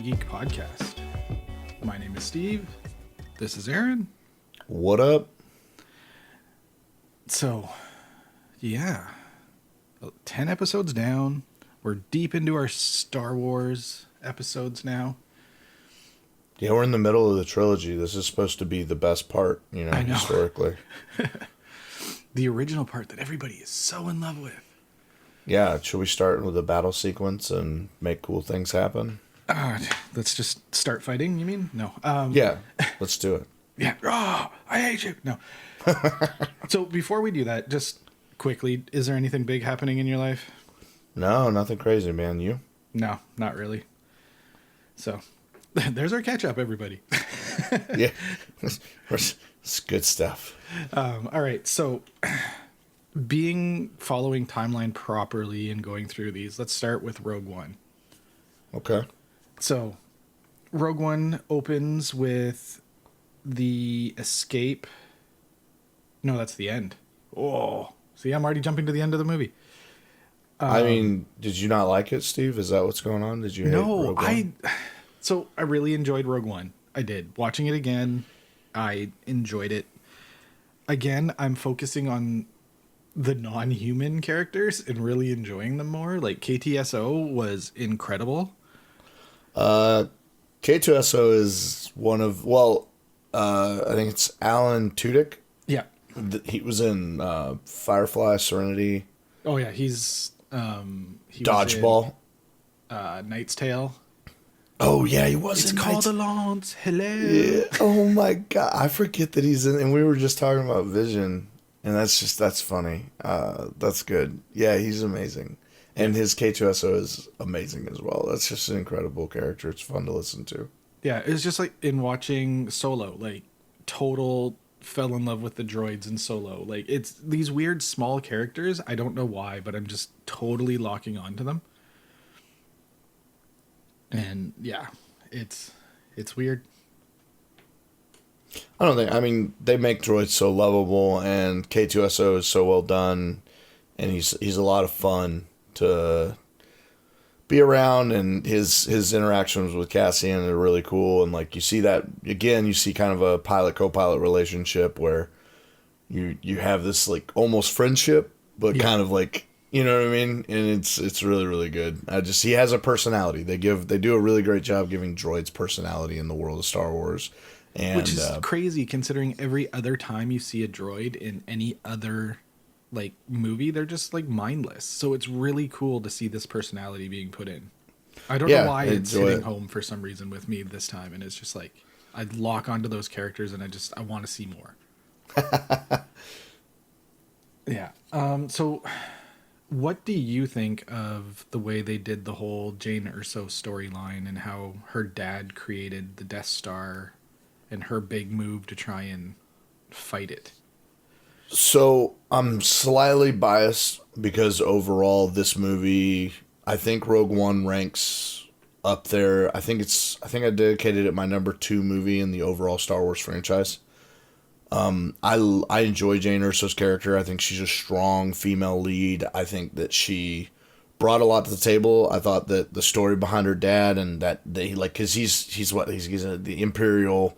Geek Podcast. My name is Steve. This is Errane. What up? So, yeah, 10 episodes down. We're deep into our Star Wars episodes now. Yeah, we're in the middle of the trilogy. This is supposed to be the best part, I know. historically. The original part that everybody is so in love with. Yeah, should we start with a battle sequence and make cool things happen? Let's just start fighting, you mean? No. Yeah, let's do it. Yeah. Oh, I hate you. No. So before we do that, just quickly, is there anything big happening in your life? No, nothing crazy, man. You? No, not really. So there's our catch up, everybody. Yeah, it's good stuff. All right. So following timeline properly and going through these, let's start with Rogue One. Okay. So Rogue One opens with the escape. No, that's the end. Oh, see, I'm already jumping to the end of the movie. I mean, did you not like it, Steve? Is that what's going on? Did you hate Rogue One? So I really enjoyed Rogue One. I did. Watching it again, I enjoyed it. Again, I'm focusing on the non-human characters and really enjoying them more. Like KTSO was incredible. K2SO is one of, I think it's Alan Tudyk. Yeah. He was in Firefly, Serenity. Oh yeah, he was Dodgeball. in, Knight's Tale. Oh yeah, he was. It's called a Lance. Hello. Yeah. Oh my god, I forget that he's in. And we were just talking about Vision, and that's funny. That's good. Yeah, he's amazing, and his K2SO is amazing as well. That's just an incredible character. It's fun to listen to. Yeah, it's just like in watching Solo, like total fell in love with the droids in Solo. Like it's these weird small characters. I don't know why, but I'm just totally locking onto them. And yeah, it's weird. I mean, they make droids so lovable, and K2SO is so well done, and he's a lot of fun to be around, and his interactions with Cassian are really cool. And like you see that again, you see kind of a pilot co-pilot relationship where you have this like almost friendship, but kind of like, you know what I mean? And it's really, really good. He has a personality. They do a really great job giving droids personality in the world of Star Wars. And which is crazy considering every other time you see a droid in any other like movie, they're just like mindless. So it's really cool to see this personality being put in. I don't know why it's hitting home for some reason with me this time, and it's just like I lock onto those characters and I want to see more. Yeah. So what do you think of the way they did the whole Jane Erso storyline and how her dad created the Death Star and her big move to try and fight it? So I'm slightly biased because overall this movie, I think Rogue One ranks up there. I think I dedicated it my number 2 movie in the overall Star Wars franchise. I enjoy Jane Erso's character. I think she's a strong female lead. I think that she brought a lot to the table. I thought that the story behind her dad and that they like, cause he's the Imperial,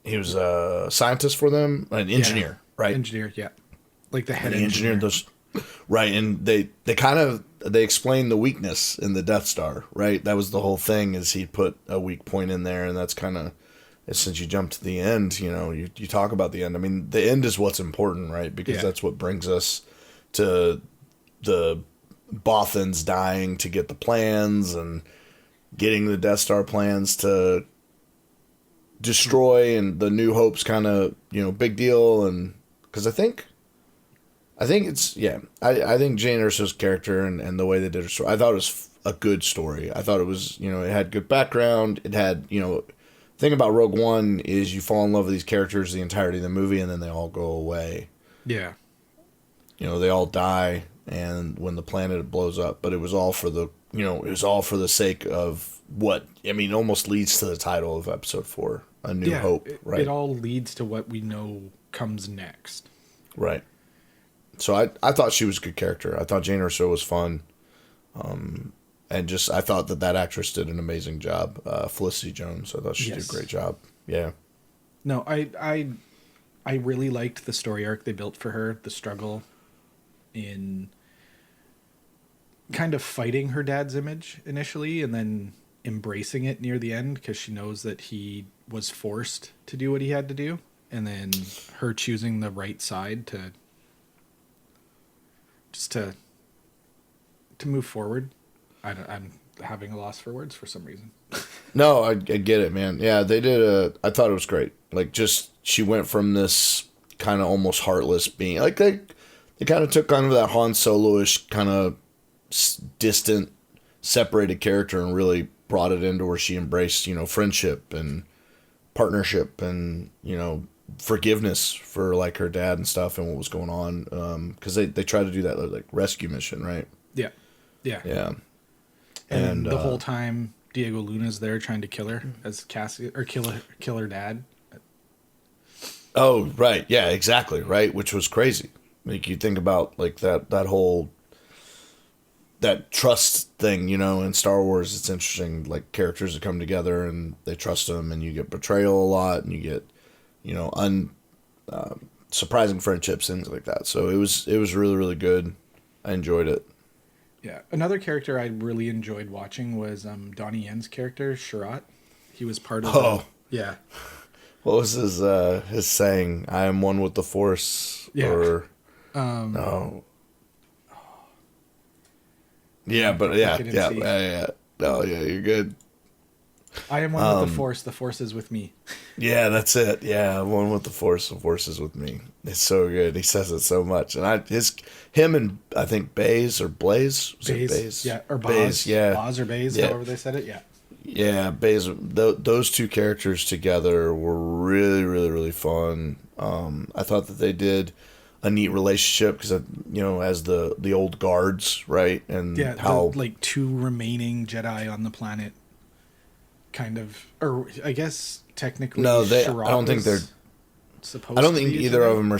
he was a scientist for them, an engineer, right? Engineer, yeah. Like the head and engineer. Those, right. And they explained the weakness in the Death Star, right? That was the whole thing, is he put a weak point in there, and that's kind of, since you jump to the end, you talk about the end. I mean, the end is what's important, right? Because that's what brings us to the Bothans dying to get the plans and getting the Death Star plans to destroy, and the New Hope's kind of, big deal. And because I think it's, I think Jane Erso's character and the way they did her story, I thought it was a good story. I thought it was, it had good background. It had, thing about Rogue One is you fall in love with these characters the entirety of the movie, and then they all go away. Yeah. They all die, and when the planet blows up, but it was all for the sake of what, almost leads to the title of Episode 4, A New Hope, right? It all leads to what we know comes next. Right. So I thought she was a good character. I thought Jane Erso was fun. And just I thought that actress did an amazing job. Felicity Jones, I thought she did a great job. Yeah. No, I really liked the story arc they built for her, the struggle in kind of fighting her dad's image initially and then embracing it near the end because she knows that he was forced to do what he had to do, and then her choosing the right side to move forward. I'm having a loss for words for some reason. No, I get it, man. Yeah, they did I thought it was great. Like, just she went from this kind of almost heartless being like they kind of took kind of that Han Solo-ish kind of distant, separated character and really brought it into where she embraced, friendship and partnership and, forgiveness for like her dad and stuff and what was going on. Because they tried to do that like rescue mission, right? Yeah. Yeah. And the whole time Diego Luna's there trying to kill her as Cassie, or kill her dad. Oh, right. Yeah, exactly. Right. Which was crazy. Like, you think about like that whole, that trust thing, in Star Wars. It's interesting, like characters that come together and they trust them, and you get betrayal a lot, and you get, surprising friendships, things like that. So it was really, really good. I enjoyed it. Yeah. Another character I really enjoyed watching was Donnie Yen's character, Sherratt. He was part of yeah. What was his saying? I am one with the Force. Yeah. Or no. Yeah, but yeah. No, yeah, you're good. I am one with the Force. The Force is with me. Yeah, that's it. Yeah, I'm one with the Force. The Force is with me. It's so good. He says it so much, and him and I think Baze or Blaze. Baze, yeah, or Boz. Baze, yeah, Boz or Baze, yeah. however they said it. Yeah. Yeah, Baze. Those two characters together were really, really, really fun. I thought that they did a neat relationship because, as the old guards, right, and how like two remaining Jedi on the planet, kind of, or I guess technically. No, I don't think they're supposed. I don't think either of them are.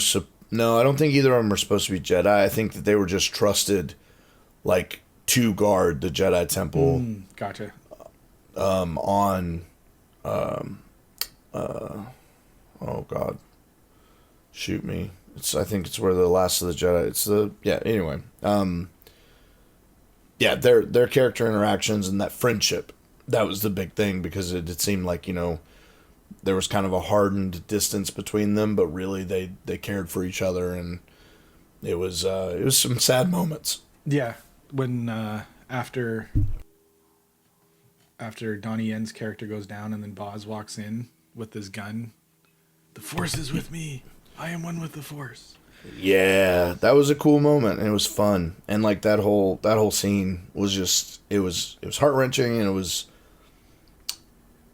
No, I don't think either of them are supposed to be Jedi. I think that they were just trusted, like, to guard the Jedi Temple. Gotcha. Oh God, shoot me. I think it's where the last of the Jedi. Anyway. Their character interactions and that friendship, that was the big thing, because it seemed like, there was kind of a hardened distance between them, but really they cared for each other, and it was some sad moments. Yeah, when after Donnie Yen's character goes down and then Boz walks in with his gun, the Force is with me. I am one with the Force. Yeah, that was a cool moment, and it was fun, and like that whole scene was just it was heart-wrenching, and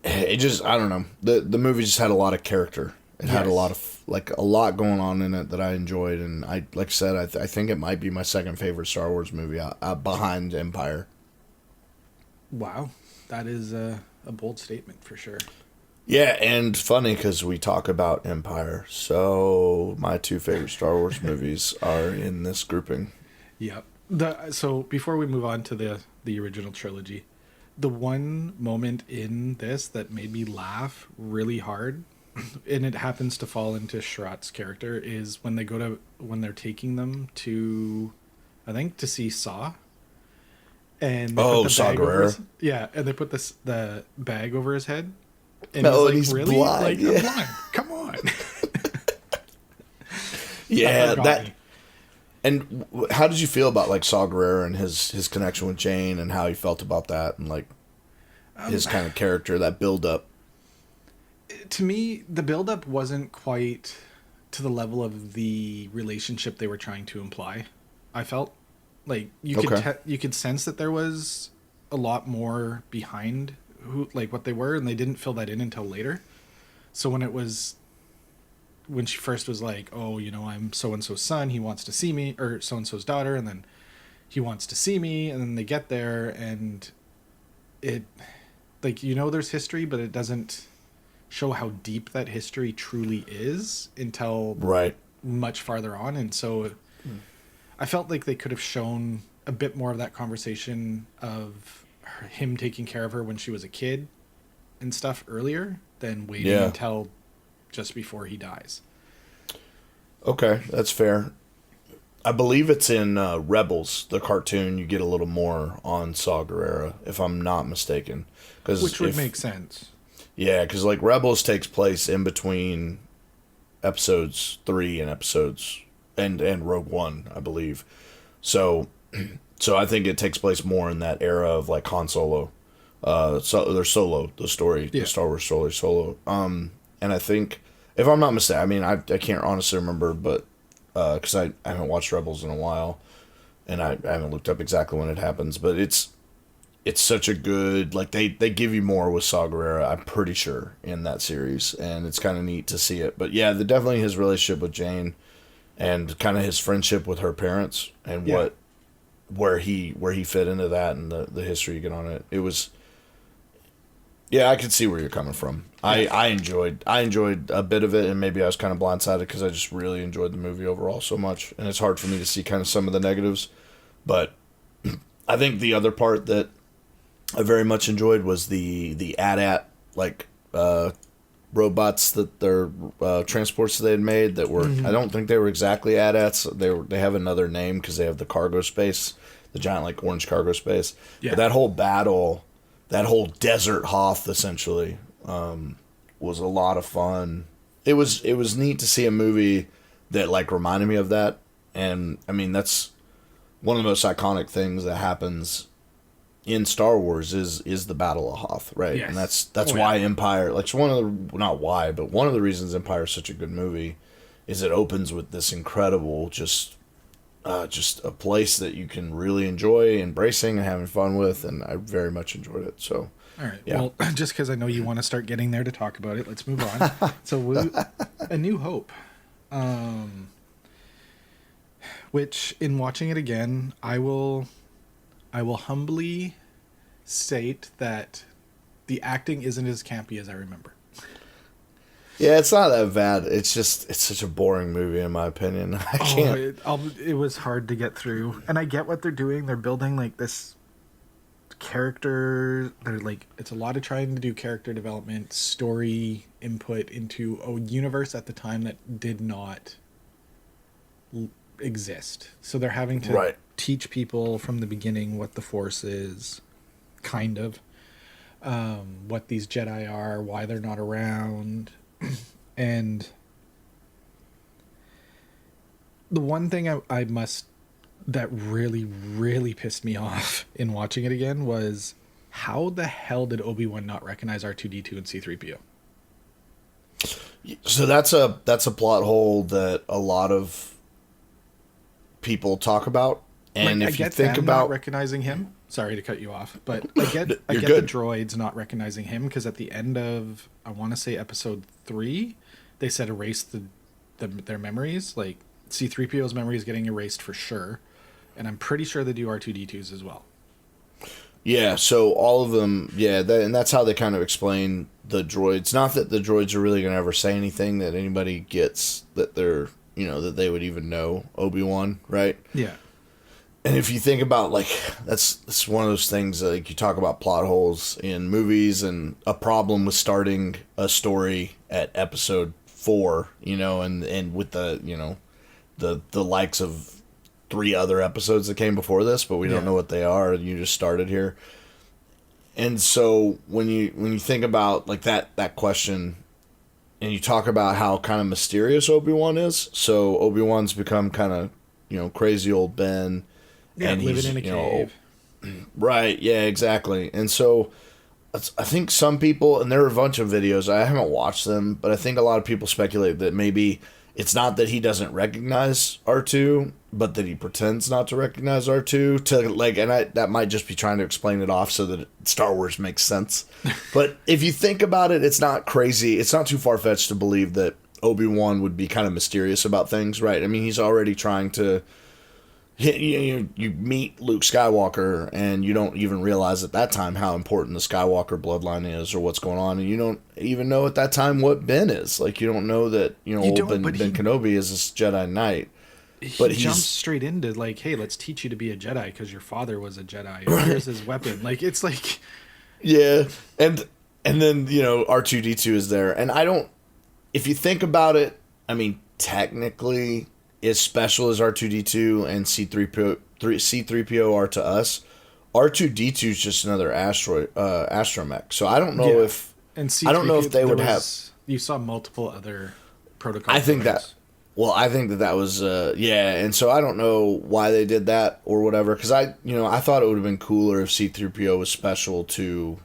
it just I don't know, the movie just had a lot of character. It had a lot going on in it that I enjoyed, and I like I said, I think it might be my second favorite Star Wars movie behind Empire. Wow, that is a bold statement for sure. Yeah, and funny because we talk about Empire, so my two favorite Star Wars movies are in this grouping. Yep. So before we move on to the original trilogy, the one moment in this that made me laugh really hard, and it happens to fall into Sherratt's character, is when they're taking them to, I think, to see Saw. And they put the Saw bag over Gerrera. and they put the bag over his head. And he's really blind. Like, yeah. I'm blind. Come on. Yeah, that. And how did you feel about like Saw Gerrera and his connection with Jane, and how he felt about that, and like his kind of character, that build up? To me, the build up wasn't quite to the level of the relationship they were trying to imply. I felt like you could sense that there was a lot more behind what they were, and they didn't fill that in until later. So when she first was like, oh, I'm so-and-so's son, he wants to see me, or so-and-so's daughter, and then he wants to see me, and then they get there, and it, there's history, but it doesn't show how deep that history truly is until much farther on. And so I felt like they could have shown a bit more of that conversation of him taking care of her when she was a kid and stuff earlier than waiting Yeah. until just before he dies. Okay, that's fair. I believe it's in Rebels, the cartoon. You get a little more on Saw Gerrera, if I'm not mistaken. Which would make sense. Yeah, because like Rebels takes place in between episodes 3 and episodes and Rogue One, I believe. So I think it takes place more in that era of like Han Solo. So they're Solo, the story, the Star Wars story Solo. And I think, if I'm not mistaken, I mean I can't honestly remember, but because I haven't watched Rebels in a while, and I haven't looked up exactly when it happens, but it's such a good, like they give you more with Saw Gerrera, I'm pretty sure, in that series, and it's kind of neat to see it. But yeah, definitely his relationship with Jane, and kind of his friendship with her parents, and where he fit into that, and the history you get on it. It was, yeah, I could see where you're coming from. I enjoyed a bit of it, and maybe I was kind of blindsided because I just really enjoyed the movie overall so much, and it's hard for me to see kind of some of the negatives. But I think the other part that I very much enjoyed was the AT-AT, like robots that they're transports they had made that were, I don't think they were exactly AT-ATs. They have another name because they have the cargo space, the giant like orange cargo space. Yeah. But that whole battle, that whole desert Hoth essentially, was a lot of fun. It was neat to see a movie that like reminded me of that, and I mean that's one of the most iconic things that happens in Star Wars is the Battle of Hoth, right? Yes. And that's why Empire, like, one of the, not why, but one of the reasons Empire is such a good movie is it opens with this incredible just a place that you can really enjoy embracing and having fun with, and I very much enjoyed it. So, all right. Yeah. Well, just because I know you want to start getting there to talk about it, let's move on. So, A New Hope, which in watching it again, I will humbly state that the acting isn't as campy as I remember. Yeah, it's not that bad. It's just, it's such a boring movie in my opinion. I can't. It was hard to get through. And I get what they're doing. They're building like this character. They're like, it's a lot of trying to do character development, story input into a universe at the time that did not exist. So they're having to teach people from the beginning what the Force is, kind of, what these Jedi are, why they're not around. And the one thing that really pissed me off in watching it again was how the hell did Obi-Wan not recognize R2-D2 and C-3PO? So that's a plot hole that a lot of people talk about. And like, if you think about not recognizing him, sorry to cut you off, but I get the droids not recognizing him, because at the end of, I want to say episode 3, they said erase their memories. Like C-3PO's memory is getting erased for sure, and I'm pretty sure they do R2-D2's as well. Yeah, so all of them, and that's how they kind of explain the droids. Not that the droids are really going to ever say anything that anybody gets, that they're, that they would even know Obi-Wan, right? Yeah. And if you think about, like, that's one of those things, like, you talk about plot holes in movies and a problem with starting a story at episode 4, and with the likes of 3 other episodes that came before this, but we don't know what they are. You just started here. And so when you think about, like, that question, and you talk about how kind of mysterious Obi-Wan is, so Obi-Wan's become kind of, crazy old Ben. Yeah, and living in a cave. Right, yeah, exactly. And so I think some people, and there are a bunch of videos, I haven't watched them, but I think a lot of people speculate that maybe it's not that he doesn't recognize R2, but that he pretends not to recognize R2 to, like, and that might just be trying to explain it off so that Star Wars makes sense. But if you think about it, it's not crazy. It's not too far-fetched to believe that Obi-Wan would be kind of mysterious about things, right? I mean, he's already trying to, you meet Luke Skywalker, and you don't even realize at that time how important the Skywalker bloodline is or what's going on, and you don't even know at that time what Ben is. Like, you don't know that, Ben Kenobi is this Jedi Knight. he jumps straight into like, hey, let's teach you to be a Jedi because your father was a Jedi. And here's his weapon. Like, it's like, yeah, and then R2D2 is there, and I don't. If you think about it, I mean, technically, as special as R2D2 and C3PO are to us, R2D2 is just another astromech. So I don't know if I don't know if they would have. You saw multiple other protocol. I think that. Well, I think that was and so I don't know why they did that or whatever, because I thought it would have been cooler if C3PO was special to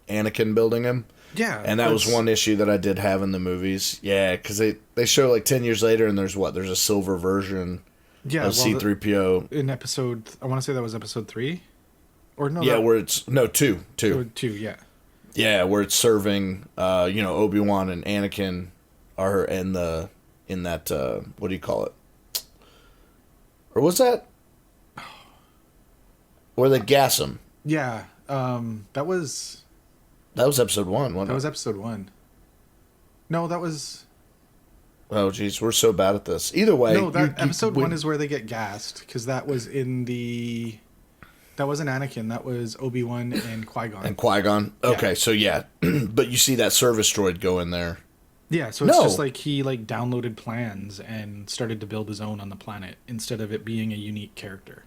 Anakin building him. Yeah, and that was one issue that I did have in the movies. Yeah, because they show like 10 years later, and there's a silver version of C3PO in episode. I want to say that was episode 3, or no? Yeah, where it's two. Yeah. Yeah, where it's serving, Obi-Wan and Anakin are in that, what do you call it? Or was that? Where they gas him. Yeah, that was episode 1, wasn't it? That was episode 1. No, that was... Oh, geez, we're so bad at this. Either way... No, episode 1 is where they get gassed, because that was in the... That wasn't Anakin. That was Obi-Wan and Qui-Gon. And Qui-Gon? Okay, so yeah. But you see that service droid go in there. Yeah, so it's just like he downloaded plans and started to build his own on the planet instead of it being a unique character.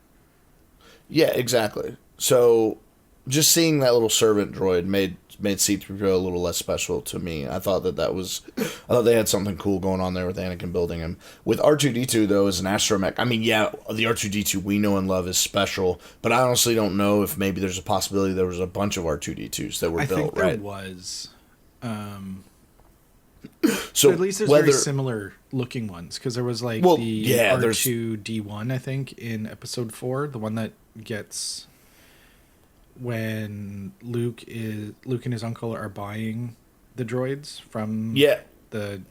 Yeah, exactly. So just seeing that little servant droid made C-3PO a little less special to me. I thought I thought they had something cool going on there with Anakin building him. With R2-D2 though, as an astromech, I mean, yeah, the R2-D2 we know and love is special, but I honestly don't know if maybe there's a possibility there was a bunch of R2-D2s that were built, right? I think there was. So at least there's very similar looking ones, because there was R2-D1, I think, in episode 4, the one that gets when Luke and his uncle are buying the droids from the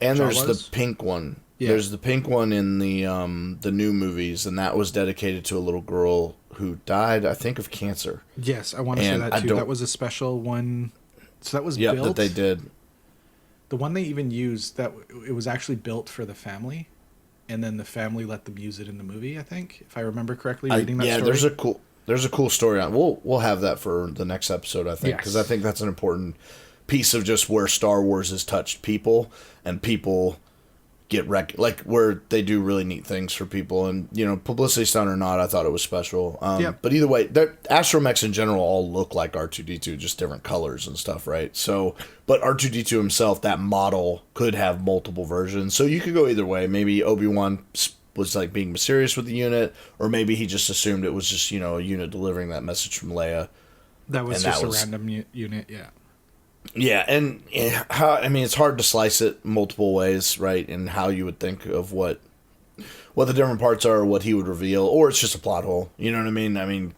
and Jawas. There's the pink one. Yeah. There's the pink one in the new movies, and that was dedicated to a little girl who died, I think, of cancer. Yes, I want to say that too. That was a special one. So that was built. That they did. The one they even used, that it was actually built for the family, and then the family let them use it in the movie, I think, if I remember correctly, reading that story. Yeah, there's a cool story on it. We'll have that for the next episode, I think, because I think that's an important piece of just where Star Wars has touched people, and people get where they do really neat things for people, and publicity stunt or not, I thought it was special. But either way, astromechs in general all look like R2-D2, just different colors and stuff, right? So, but R2-D2 himself, that model could have multiple versions, so you could go either way. Maybe Obi-Wan was like being mysterious with the unit, or maybe he just assumed it was just a unit delivering that message from Leia. That was just a random unit, yeah. Yeah, and it's hard to slice it multiple ways, right? And how you would think of what the different parts are, or what he would reveal, or it's just a plot hole. You know what I mean? I mean,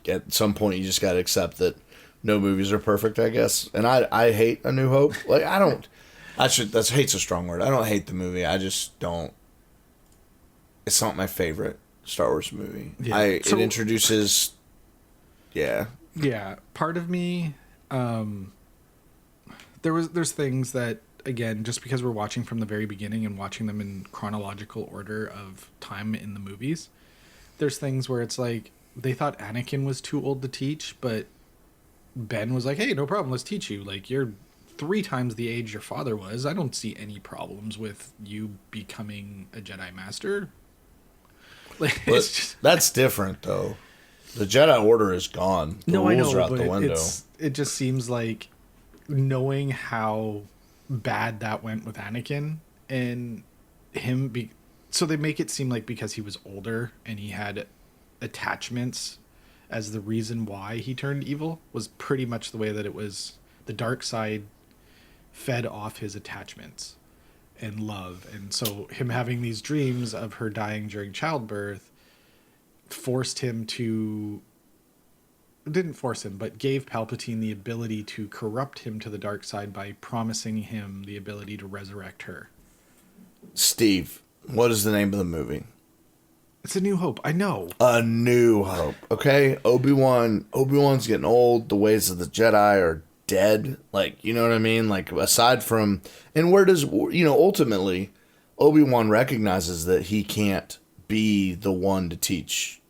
at some point you just got to accept that no movies are perfect, I guess. And I hate A New Hope. Like hate's a strong word. I don't hate the movie. I just don't. It's not my favorite Star Wars movie. Yeah. It introduces. Yeah. Yeah, part of me. There's things that, again, just because we're watching from the very beginning and watching them in chronological order of time in the movies, there's things where it's like they thought Anakin was too old to teach, but Ben was like, hey, no problem, let's teach you. Like, you're 3 times the age your father was. I don't see any problems with you becoming a Jedi Master. Like, that's different, though. The Jedi Order is gone. The rules are out the window. It just seems like, knowing how bad that went with Anakin and him so they make it seem like because he was older and he had attachments as the reason why he turned evil was pretty much the way that it was. The dark side fed off his attachments and love, and so him having these dreams of her dying during childbirth didn't force him, but gave Palpatine the ability to corrupt him to the dark side by promising him the ability to resurrect her. Steve, what is the name of the movie? It's A New Hope. I know. A New Hope. Okay, Obi-Wan's getting old. The ways of the Jedi are dead. Like, you know what I mean? Like, aside from, and where does ultimately Obi-Wan recognizes that he can't be the one to teach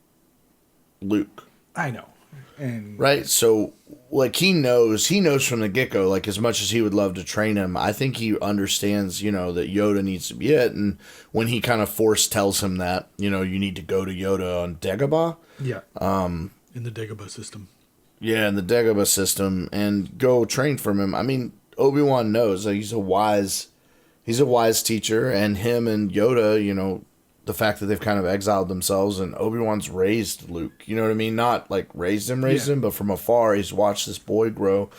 Luke. I know. And right? So like he knows from the get-go, like as much as he would love to train him, I think he understands, you know, that Yoda needs to be it. And when he kind of force tells him that, you know, you need to go to Yoda on Dagobah. Yeah. In the Dagobah system. Yeah, in the Dagobah system, and go train from him. I mean, Obi-Wan knows that he's a wise teacher, and him and Yoda, you know, the fact that they've kind of exiled themselves, and Obi-Wan's raised Luke. You know what I mean? Not like raised him, but from afar, he's watched this boy grow.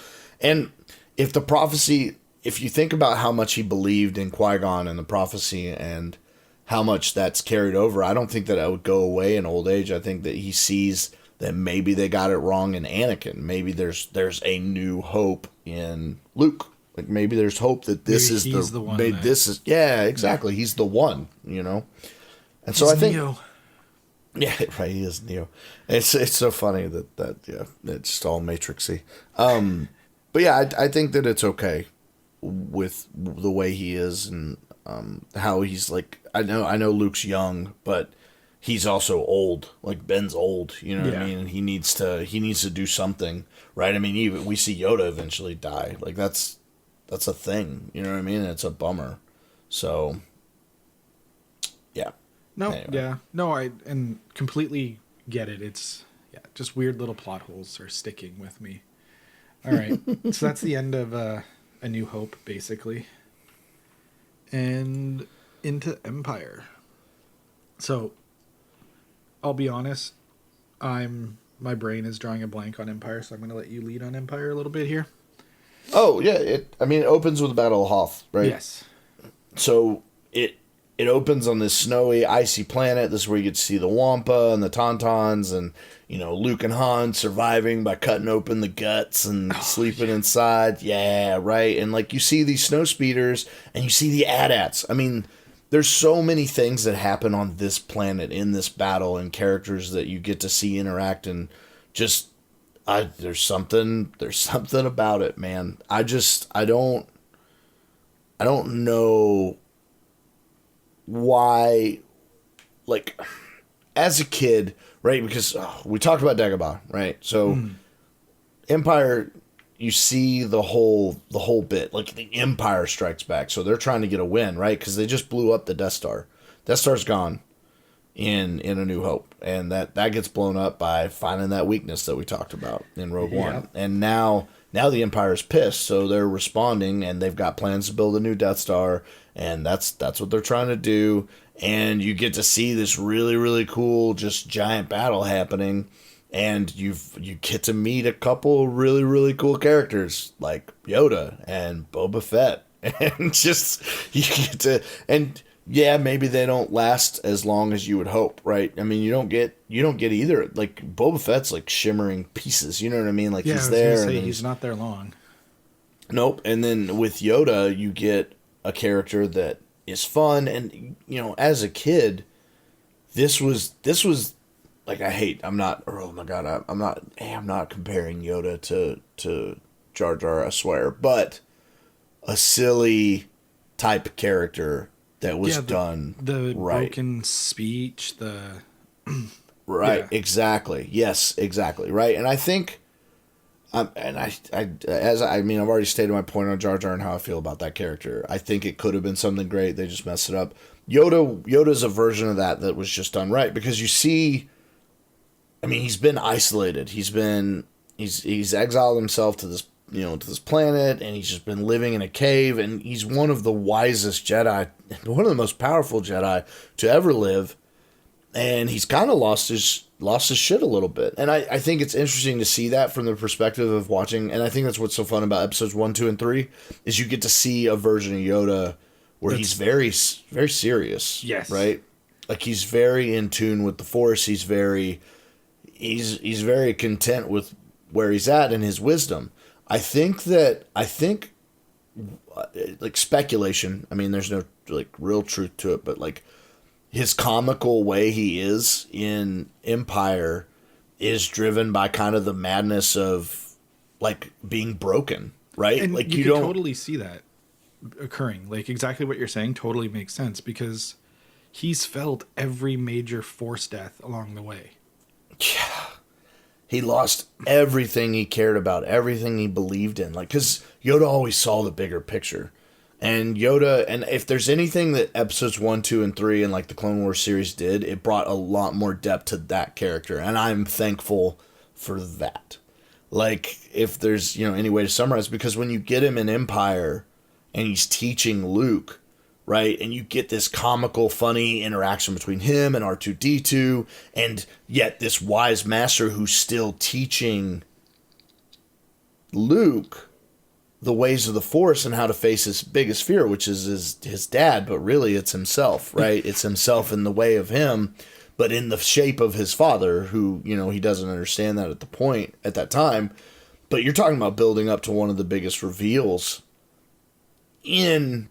And if the prophecy, if you think about how much he believed in Qui-Gon and the prophecy and how much that's carried over, I don't think that it would go away in old age. I think that he sees that maybe they got it wrong in Anakin. Maybe there's a new hope in Luke. Like maybe there's hope that this is the one. This is exactly. He's the one, you know. And so I think Neo. Yeah, right, he is Neo. It's so funny that it's just all matrixy. But yeah, I think that it's okay with the way he is and how he's like I know Luke's young, but he's also old. Like Ben's old, you know what I mean? And he needs to do something, right? I mean, even we see Yoda eventually die. Like that's a thing, you know what I mean? It's a bummer. So yeah. No, anyway. yeah. No, I completely get it. It's just weird little plot holes are sticking with me. All right. So that's the end of A New Hope, basically. And into Empire. So I'll be honest, my brain is drawing a blank on Empire, so I'm going to let you lead on Empire a little bit here. Oh, yeah, it opens with the Battle of Hoth, right? Yes. So it opens on this snowy, icy planet. This is where you get to see the Wampa and the Tauntauns and, you know, Luke and Han surviving by cutting open the guts and sleeping inside. Yeah, right. And, like, you see these snow speeders and you see the AT-ATs. I mean, there's so many things that happen on this planet in this battle and characters that you get to see interact and just there's something about it, man. I don't know why, like, as a kid, right? Because we talked about Dagobah, right? So Empire, you see the whole bit, like the Empire strikes back. So they're trying to get a win, right? Because they just blew up the Death Star. Death Star's gone in A New Hope, and that gets blown up by finding that weakness that we talked about in Rogue One. And now the Empire's pissed, so they're responding, and they've got plans to build a new Death Star, and that's what they're trying to do. And you get to see this really, really cool, just giant battle happening, and you get to meet a couple really, really cool characters like Yoda and Boba Fett, and just you get to and. Yeah, maybe they don't last as long as you would hope, right? I mean, you don't get either. Like Boba Fett's like shimmering pieces, you know what I mean? Like he's there. And he's not there long. Nope. And then with Yoda, you get a character that is fun, and you know, as a kid, this was like I'm not comparing Yoda to Jar Jar, I swear, but a silly type character. That was done the right. Broken speech, right, exactly. Yes, exactly. Right. And I think I've already stated my point on Jar Jar and how I feel about that character. I think it could have been something great. They just messed it up. Yoda's a version of that was just done right, because you see, I mean, he's been isolated. He's exiled himself to this, you know, to this planet, and he's just been living in a cave, and he's one of the wisest Jedi, one of the most powerful Jedi to ever live, and he's kind of lost his shit a little bit. And I think it's interesting to see that from the perspective of watching, and I think that's what's so fun about episodes 1, 2, and 3, is you get to see a version of Yoda where he's very, very serious. Yes. Right? Like, he's very in tune with the Force. He's very content with where he's at and his wisdom. I think like speculation, I mean, there's no like real truth to it, but like his comical way he is in Empire is driven by kind of the madness of like being broken, right? And like you can totally see that occurring. Like exactly what you're saying totally makes sense, because he's felt every major Force death along the way. Yeah. He lost everything he cared about, everything he believed in. Like, because Yoda always saw the bigger picture. And Yoda, and if there's anything that episodes 1, 2, and 3 and like the Clone Wars series did, it brought a lot more depth to that character. And I'm thankful for that. Like, if there's, any way to summarize, because when you get him in Empire and he's teaching Luke, right? And you get this comical, funny interaction between him and R2-D2, and yet this wise master who's still teaching Luke the ways of the Force and how to face his biggest fear, which is his dad, but really it's himself, right? It's himself in the way of him, but in the shape of his father, who, he doesn't understand that at that time. But you're talking about building up to one of the biggest reveals in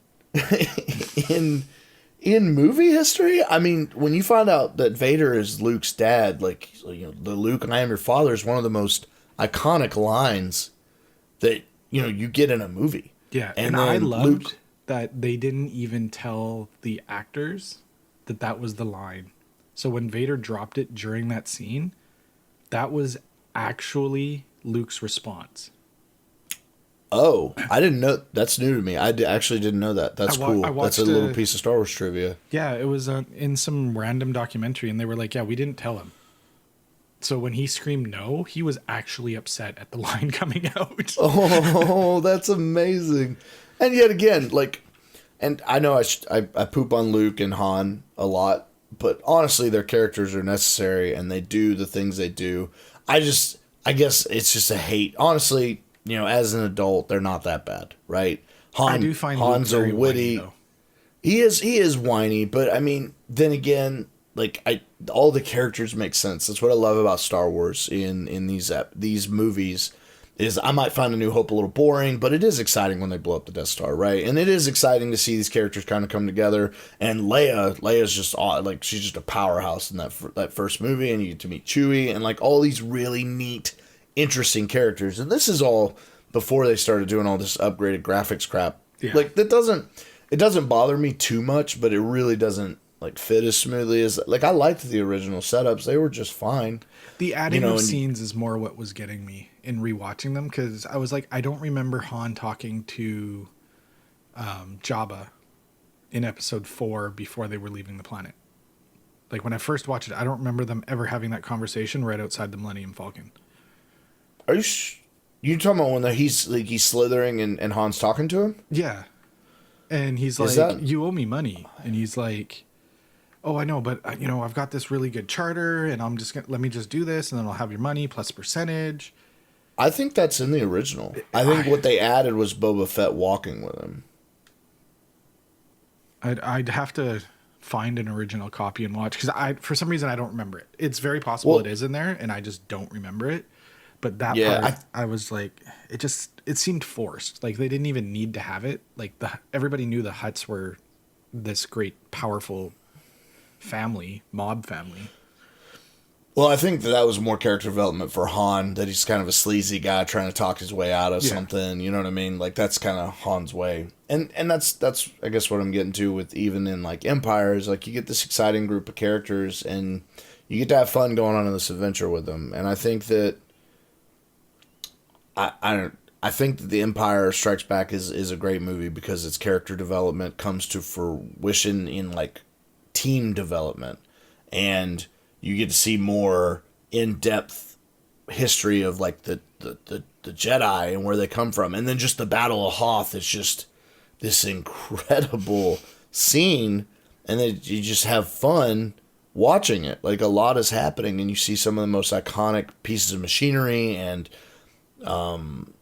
movie history. I mean, when you find out that Vader is Luke's dad, like, the Luke, I am your father is one of the most iconic lines that, you get in a movie. Yeah. And I loved that they didn't even tell the actors that was the line. So when Vader dropped it during that scene, that was actually Luke's response. Oh, I didn't know. That's new to me. Actually didn't know that. That's cool. That's a little piece of Star Wars trivia. Yeah, it was in some random documentary, and they were like, yeah, we didn't tell him. So when he screamed no, he was actually upset at the line coming out. Oh, that's amazing. And yet again, like, and I know I poop on Luke and Han a lot, but honestly, their characters are necessary, and they do the things they do. I guess it's just a hate. Honestly, as an adult, they're not that bad, right? I do find Han's Luke very a witty. whiny, though. He is whiny, but I mean, then again, like all the characters make sense. That's what I love about Star Wars in these movies. Is I might find A New Hope a little boring, but it is exciting when they blow up the Death Star, right? And it is exciting to see these characters kind of come together. And Leia's just like she's just a powerhouse in that first movie, and you get to meet Chewie and like all these really neat, interesting characters. And this is all before they started doing all this upgraded graphics crap. Yeah. Like it doesn't bother me too much, but it really doesn't like fit as smoothly as like I liked the original setups. They were just fine. The adding of scenes is more what was getting me in rewatching them, because I was like, I don't remember Han talking to Jabba in episode 4 before they were leaving the planet. Like when I first watched it, I don't remember them ever having that conversation right outside the Millennium Falcon. Are you talking about when he's slithering and Han's talking to him? Yeah. And he's like, you owe me money. And he's like, oh, I know, but I've got this really good charter, and I'm just let me just do this, and then I'll have your money plus percentage. I think that's in the original. I think what they added was Boba Fett walking with him. I'd have to find an original copy and watch, because for some reason I don't remember it. It's very possible it is in there, and I just don't remember it. But that part, I was like, it seemed forced. Like they didn't even need to have it. Like everybody knew the Hutts were this great, powerful mob family. Well, I think that was more character development for Han, that he's kind of a sleazy guy trying to talk his way out of something. You know what I mean? Like that's kind of Han's way. And that's I guess what I'm getting to with even in like Empire is like you get this exciting group of characters and you get to have fun going on in this adventure with them. And I think that I think that The Empire Strikes Back is a great movie because its character development comes to fruition in like team development, and you get to see more in-depth history of like the Jedi and where they come from, and then just the Battle of Hoth is just this incredible scene, and then you just have fun watching it. Like a lot is happening, and you see some of the most iconic pieces of machinery, and and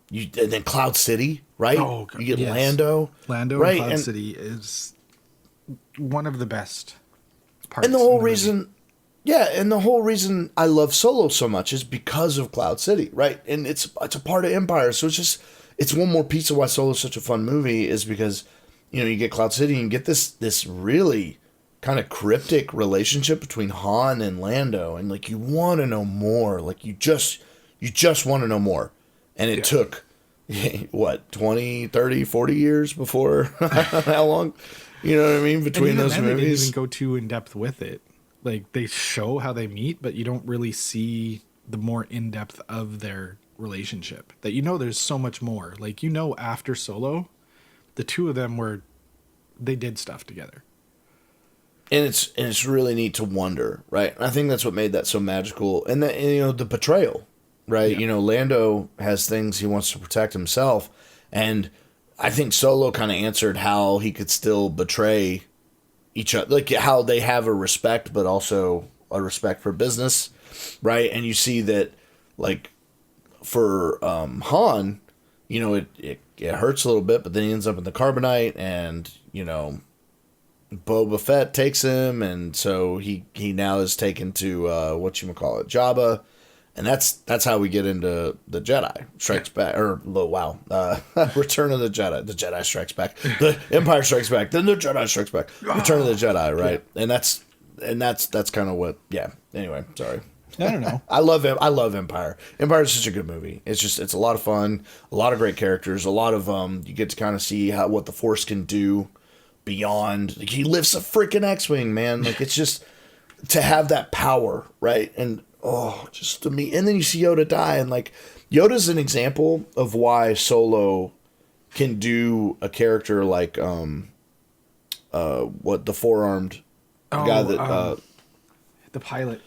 then Cloud City, right? Oh, you get Lando, right? And Cloud City is one of the best parts. And the whole reason, I love Solo so much is because of Cloud City, right? And it's a part of Empire, so it's one more piece of why Solo's such a fun movie is because you get Cloud City and you get this really kind of cryptic relationship between Han and Lando, and like you want to know more, like you just want to know more, and it took what 20, 30, 40 years before how long You know what I mean? Between those then movies. They didn't even go too in depth with it. Like, they show how they meet, but you don't really see the more in depth of their relationship. That, there's so much more. Like, after Solo, the two of them they did stuff together. And it's really neat to wonder, right? I think that's what made that so magical. And the betrayal, right? Yeah. Lando has things he wants to protect himself, and I think Solo kind of answered how he could still betray each other, like how they have a respect, but also a respect for business, right? And you see that, like, for Han, it hurts a little bit, but then he ends up in the carbonite, and Boba Fett takes him, and so he now is taken to Jabba, and that's how we get into the Jedi Strikes Back, or Return of the Jedi. The Jedi Strikes Back, the Empire Strikes Back, then the Jedi Strikes Back, Return of the Jedi, right? Yeah. And that's kind of what. Yeah. Anyway, sorry. I don't know. I love Empire. Empire is such a good movie. It's a lot of fun, a lot of great characters, a lot of you get to kind of see what the Force can do beyond. Like, he lifts a freaking X-wing, man. Like, it's just to have that power, right? And just to me. And then you see Yoda die, and like Yoda's an example of why Solo can do a character like the four-armed guy that the pilot.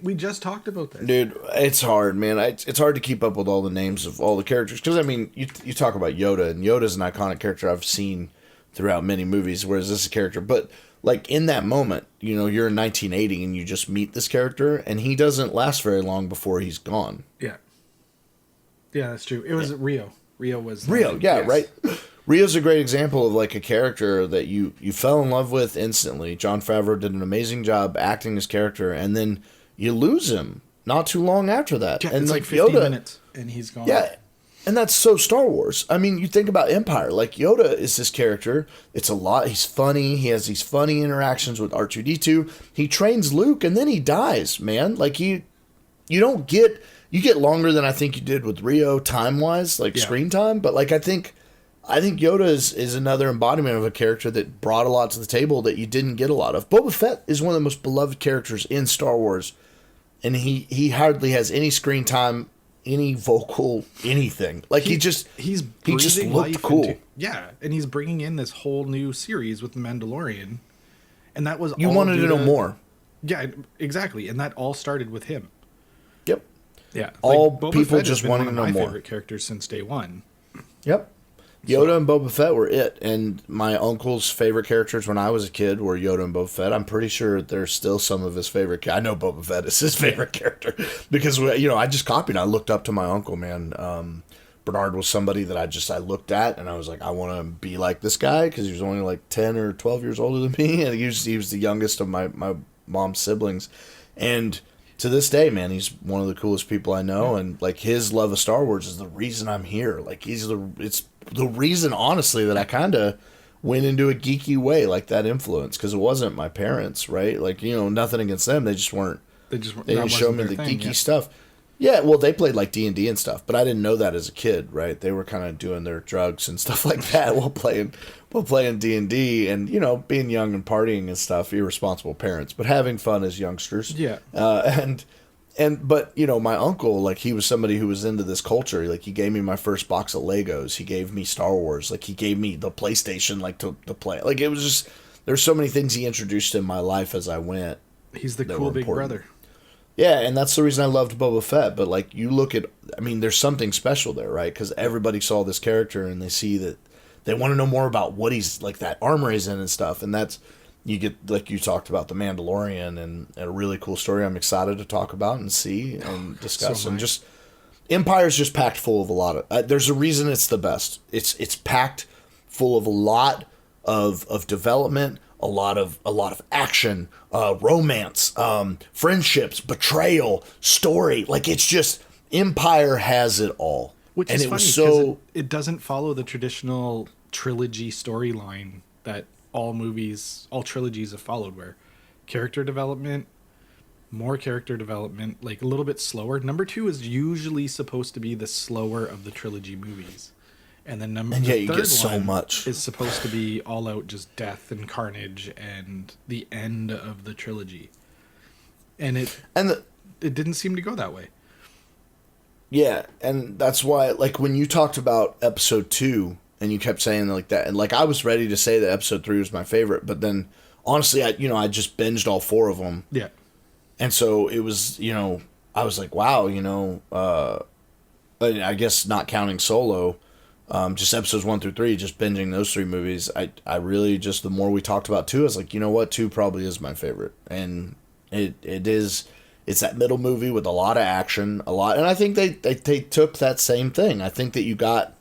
We just talked about that. Dude, it's hard, man. It's hard to keep up with all the names of all the characters, because I mean, you talk about Yoda, and Yoda's an iconic character I've seen throughout many movies, whereas this is a character, but like in that moment, you're in 1980 and you just meet this character, and he doesn't last very long before he's gone. Yeah. Yeah, that's true. It was Rio. Rio was... Rio, yes. Right? Rio's a great example of like a character that you fell in love with instantly. Jon Favreau did an amazing job acting his character, and then you lose him not too long after that. Yeah, and it's like 15 minutes, and he's gone. Yeah, and that's so Star Wars. I mean, you think about Empire. Like, Yoda is this character. It's a lot. He's funny. He has these funny interactions with R2-D2. He trains Luke, and then he dies, man. Like, you get longer than I think you did with Rio time-wise, like screen time. But, like, I think Yoda is another embodiment of a character that brought a lot to the table that you didn't get a lot of. Boba Fett is one of the most beloved characters in Star Wars, and he hardly has any screen time, any vocal, anything. Like, he just looked cool. And he's bringing in this whole new series with The Mandalorian, and that was you wanted to know more. Yeah, exactly, and that all started with him. Yep. Yeah, all Boba people Fett just wanting to know more. My favorite characters since day one. Yep. Yoda and Boba Fett were it, and my uncle's favorite characters when I was a kid were Yoda and Boba Fett. I'm pretty sure there's still some of his favorite. I know Boba Fett is his favorite character because I just copied. I looked up to my uncle, man. Bernard was somebody that I looked at, and I was like, I want to be like this guy, because he was only like 10 or 12 years older than me, and he was the youngest of my mom's siblings, and to this day, man, he's one of the coolest people I know, and like his love of Star Wars is the reason I'm here. Like, it's the reason, honestly, that I kind of went into a geeky way, like that influence, because it wasn't my parents, right? Like, nothing against them. They didn't show me the geeky stuff. Yeah, well, they played like D&D and stuff, but I didn't know that as a kid, right? They were kind of doing their drugs and stuff like that while playing D&D, and being young and partying and stuff. Irresponsible parents, but having fun as youngsters. Yeah. But my uncle, like, he was somebody who was into this culture. Like, he gave me my first box of Legos. He gave me Star Wars. Like, he gave me the PlayStation, like, to play. Like, it was just, there's so many things he introduced in my life as I went. He's the cool big brother. Yeah, and that's the reason I loved Boba Fett. But, like, you look at, I mean, there's something special there, right? Because everybody saw this character, and they see that they want to know more about what he's, like, that armor he's in and stuff. And that's, you get, like you talked about, The Mandalorian, and a really cool story I'm excited to talk about and see and discuss. So and just, Empire's just packed full of a lot of, there's a reason it's the best. It's packed full of a lot of development, a lot of action, romance, friendships, betrayal, story. Like, it's just, Empire has it all. Which is funny, because it doesn't follow the traditional trilogy storyline that all trilogies have followed, where more character development, like a little bit slower. Number 2 is usually supposed to be the slower of the trilogy movies. And then And yet the you third get so one much. is supposed to be all out just death and carnage and the end of the trilogy. And it didn't seem to go that way. Yeah, and that's why, like, when you talked about episode 2 and you kept saying like that, and like I was ready to say that episode 3 was my favorite, but then honestly, I just binged all 4 of them. Yeah. And so it was, I was like, wow, I guess not counting Solo, just episodes 1 through 3, just binging those 3 movies, I really just, the more we talked about 2, I was like, you know what, 2 probably is my favorite. And it is, it's that middle movie with a lot of action, and I think they took that same thing. I think that you got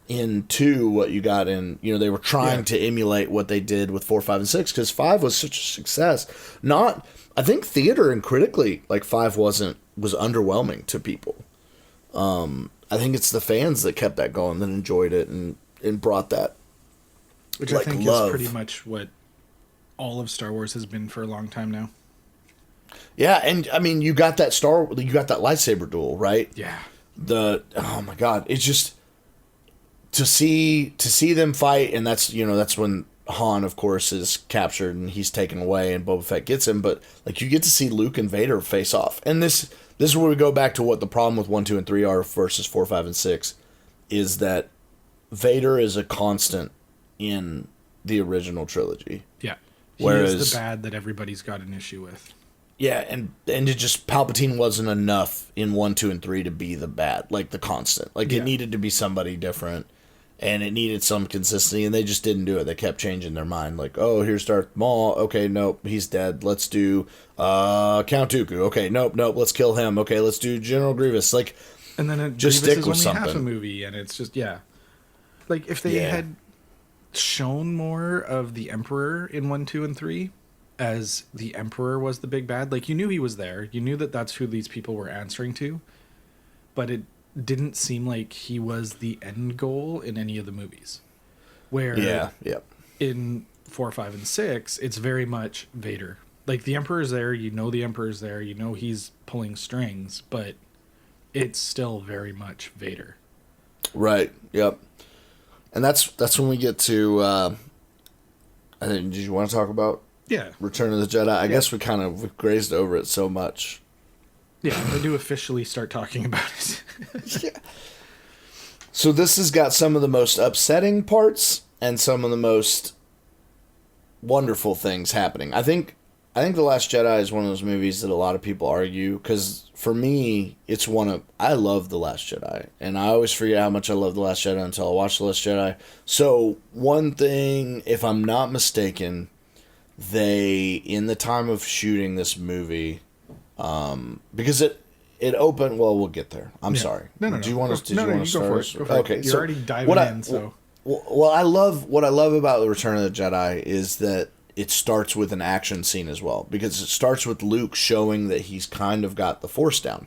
in 2 what you got in, they were trying to emulate what they did with 4, 5, and 6, because 5 was such a success. I think theater and critically, like, 5 was underwhelming to people. I think it's the fans that kept that going, that enjoyed it and brought that, which I think is pretty much what all of Star Wars has been for a long time now. Yeah, and I mean, you got that lightsaber duel, right? Yeah. Oh my God, it's just to see them fight, and that's when Han, of course, is captured and he's taken away, and Boba Fett gets him. But like, you get to see Luke and Vader face off, and this is where we go back to what the problem with 1, 2, and 3 are versus 4, 5, and 6, is that Vader is a constant in the original trilogy. Yeah, he is the bad that everybody's got an issue with. Yeah, and it just, Palpatine wasn't enough in 1, 2, and 3 to be the bad, like the constant. Like, it needed to be somebody different, and it needed some consistency, and they just didn't do it. They kept changing their mind. Like, oh, here's Darth Maul. Okay, nope, he's dead. Let's do Count Dooku. Okay, nope, let's kill him. Okay, let's do General Grievous. Like, and then it just Grievous stick is with only something. half a movie, and it's just like, if they had shown more of the Emperor in 1, 2, and 3, as the Emperor was the big bad. Like, you knew he was there. You knew that that's who these people were answering to. But it didn't seem like he was the end goal in any of the movies. Where in 4, 5, and 6, it's very much Vader. Like, the Emperor's there. You know the Emperor's there. You know he's pulling strings. But it's still very much Vader. Right. Yep. And that's when we get to... I think, did you want to talk about... Yeah. Return of the Jedi. I guess we kind of grazed over it so much. Yeah, I do officially start talking about it. Yeah. So this has got some of the most upsetting parts and some of the most wonderful things happening. I think The Last Jedi is one of those movies that a lot of people argue, because for me, it's I love The Last Jedi, and I always forget how much I love The Last Jedi until I watch The Last Jedi. So one thing, if I'm not mistaken, they, in the time of shooting this movie, because it opened, well, we'll get there. I'm sorry. No. Do you want to start? Go for it. Okay, You're already diving in, so. What I love about The Return of the Jedi is that it starts with an action scene as well, because it starts with Luke showing that he's kind of got the Force down,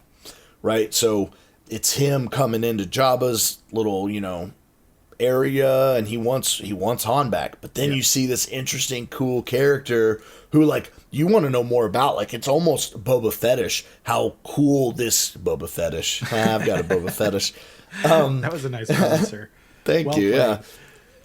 right? So it's him coming into Jabba's little, area, and he wants Han back. But then you see this interesting, cool character who, like, you want to know more about. Like, it's almost Boba Fettish how cool this Boba Fettish. I've got a Boba Fetish. That was a nice one, sir. Thank you. Yeah.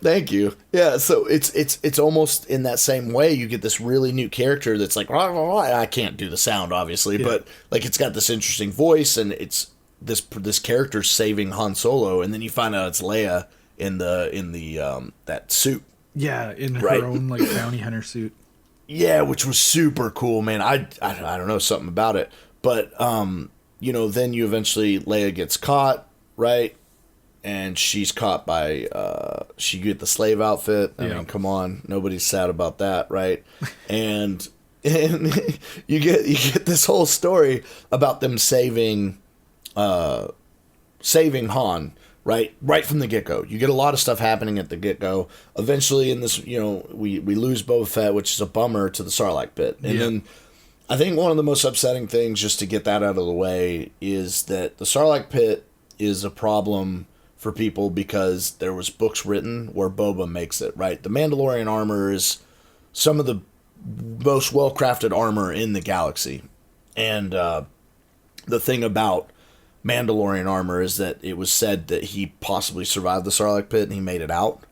Thank you. Yeah, so it's almost in that same way. You get this really new character that's like, rah, rah, rah. I can't do the sound, obviously, but like, it's got this interesting voice, and it's this character saving Han Solo, and then you find out it's Leia in the that suit. Yeah, in her own, like, bounty hunter suit. Yeah, which was super cool, man. I don't know, something about it, but then you eventually, Leia gets caught, right? And she's caught by she get the slave outfit. I mean, come on, nobody's sad about that, right? and you get this whole story about them saving Han, right from the get-go. You get a lot of stuff happening at the get-go. Eventually, in this, we lose Boba Fett, which is a bummer, to the Sarlacc pit. And then I think one of the most upsetting things, just to get that out of the way, is that the Sarlacc pit is a problem for people because there was books written where Boba makes it, right? The Mandalorian armor is some of the most well-crafted armor in the galaxy. And the thing about Mandalorian armor is that it was said that he possibly survived the Sarlacc pit and he made it out.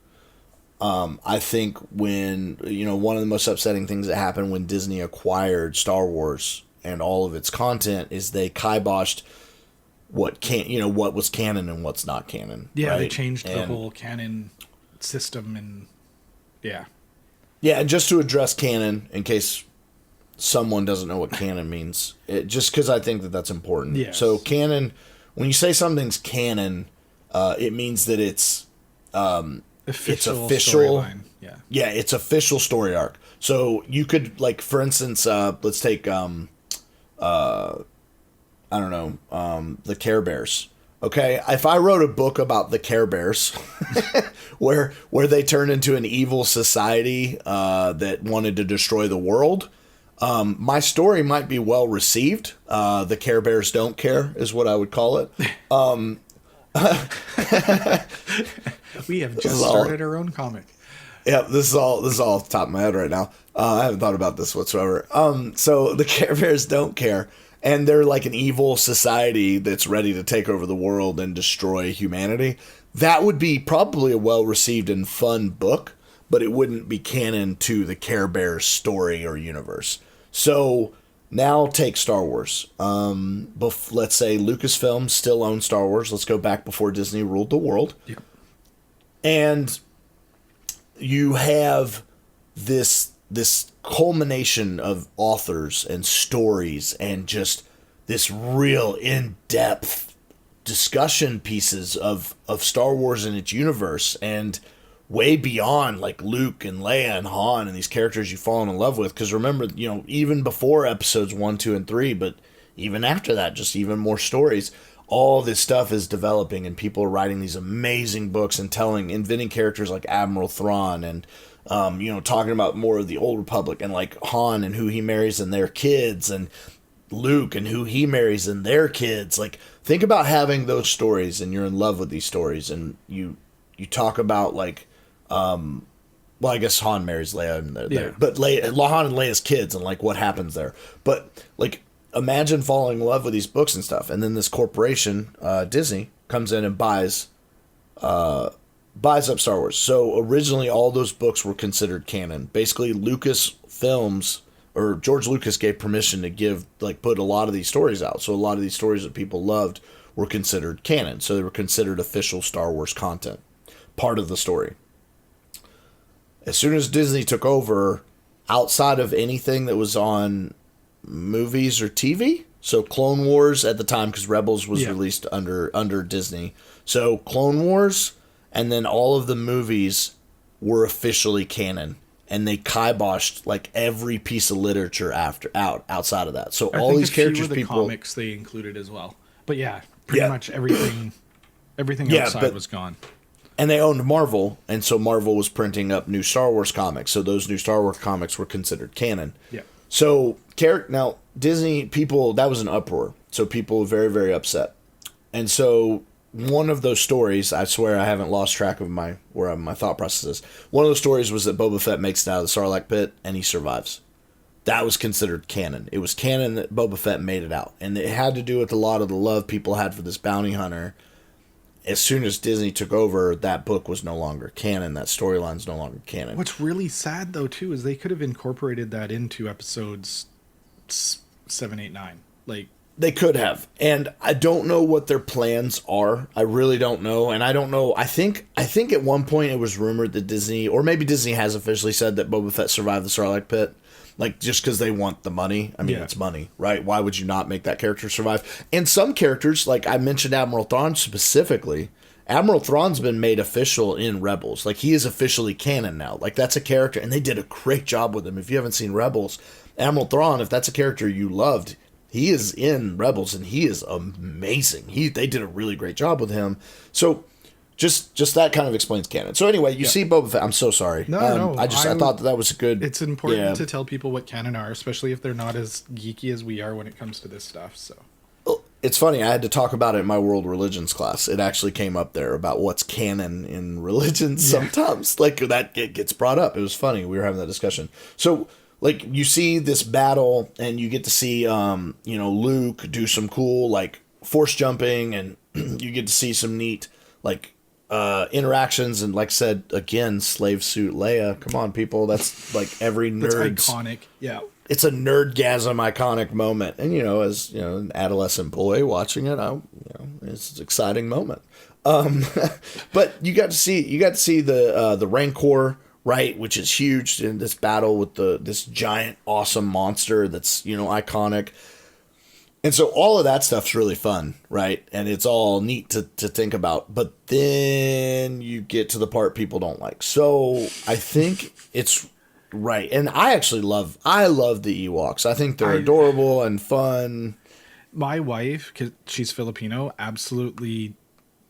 I think when, one of the most upsetting things that happened when Disney acquired Star Wars and all of its content is they kiboshed what was canon and what's not canon. Yeah, right? they changed the whole canon system, and yeah. Yeah, and just to address canon, in case someone doesn't know what canon means, just because I think that that's important. Yes. So canon, when you say something's canon, it means that it's official. Storyline. Yeah. Yeah, it's official story arc. So you could, like, for instance, let's take I don't know, the Care Bears. Okay, if I wrote a book about the Care Bears, where they turned into an evil society that wanted to destroy the world, my story might be well received. The Care Bears don't care is what I would call it. We have just started our own comic. Yeah, this is all off the top of my head right now. I haven't thought about this whatsoever. So the Care Bears don't care. And they're like an evil society that's ready to take over the world and destroy humanity. That would be probably a well-received and fun book, but it wouldn't be canon to the Care Bears story or universe. So now take Star Wars. Let's say Lucasfilm still owns Star Wars. Let's go back before Disney ruled the world. Yeah. And you have this culmination of authors and stories and just this real in-depth discussion pieces of Star Wars and its universe, and way beyond, like Luke and Leia and Han and these characters you've fallen in love with. Because remember, even before episodes 1, 2, and 3, but even after that, just even more stories, all this stuff is developing, and people are writing these amazing books and inventing characters like Admiral Thrawn and talking about more of the Old Republic and like Han and who he marries and their kids, and Luke and who he marries and their kids. Like, think about having those stories and you're in love with these stories, and you talk about like, well, I guess Han marries Leia and but Han and Leia's kids and like what happens there. But like, imagine falling in love with these books and stuff, and then this corporation, Disney, comes in and buys up Star Wars. So originally all those books were considered canon. Basically, Lucasfilms, or George Lucas, gave permission to put a lot of these stories out. So a lot of these stories that people loved were considered canon. So they were considered official Star Wars content, part of the story. As soon as Disney took over, outside of anything that was on movies or TV, so Clone Wars at the time, because Rebels was released under Disney. So Clone Wars, and then all of the movies were officially canon, and they kiboshed like every piece of literature outside of that. So all these characters, comics they included as well. But yeah, pretty much everything outside was gone. And they owned Marvel, and so Marvel was printing up new Star Wars comics. So those new Star Wars comics were considered canon. Yeah. So now Disney people, that was an uproar. So people were very, very upset. And so one of those stories, I swear I haven't lost track of where my thought process is. One of those stories was that Boba Fett makes it out of the Sarlacc pit and he survives. That was considered canon. It was canon that Boba Fett made it out. And it had to do with a lot of the love people had for this bounty hunter. As soon as Disney took over, that book was no longer canon. That storyline's no longer canon. What's really sad, though, too, is they could have incorporated that into episodes 7, 8, 9. Like, they could have. And I don't know what their plans are. I really don't know. And I don't know. I think at one point it was rumored that Disney, or maybe Disney has officially said that Boba Fett survived the Sarlacc pit. Like, just because they want the money. I mean, It's money, right? Why would you not make that character survive? And some characters, like I mentioned Admiral Thrawn specifically, Admiral Thrawn's been made official in Rebels. Like, he is officially canon now. Like, that's a character, and they did a great job with him. If you haven't seen Rebels, Admiral Thrawn, if that's a character you loved, he is in Rebels, and he is amazing. They did a really great job with him. So just that kind of explains canon. So anyway, you see Boba Fett. I'm so sorry. No. I thought that was a good. It's important to tell people what canon are, especially if they're not as geeky as we are when it comes to this stuff. So it's funny. I had to talk about it in my world religions class. It actually came up there about what's canon in religions. Sometimes, like that, it gets brought up. It was funny. We were having that discussion. So, like, you see this battle, and you get to see, Luke do some cool, like, force jumping, and you get to see some neat like interactions. And like I said, again, slave suit Leia. Come on, people, that's like every nerd's iconic. Yeah, it's a nerdgasm iconic moment. And as an adolescent boy watching it, it's an exciting moment. But you got to see the Rancor, right, which is huge in this battle with this giant awesome monster that's iconic. And so all of that stuff's really fun, right? And it's all neat to think about. But then you get to the part people don't like. So I think it's right. And I love the Ewoks. I think they're adorable and fun. My wife, because she's Filipino, absolutely.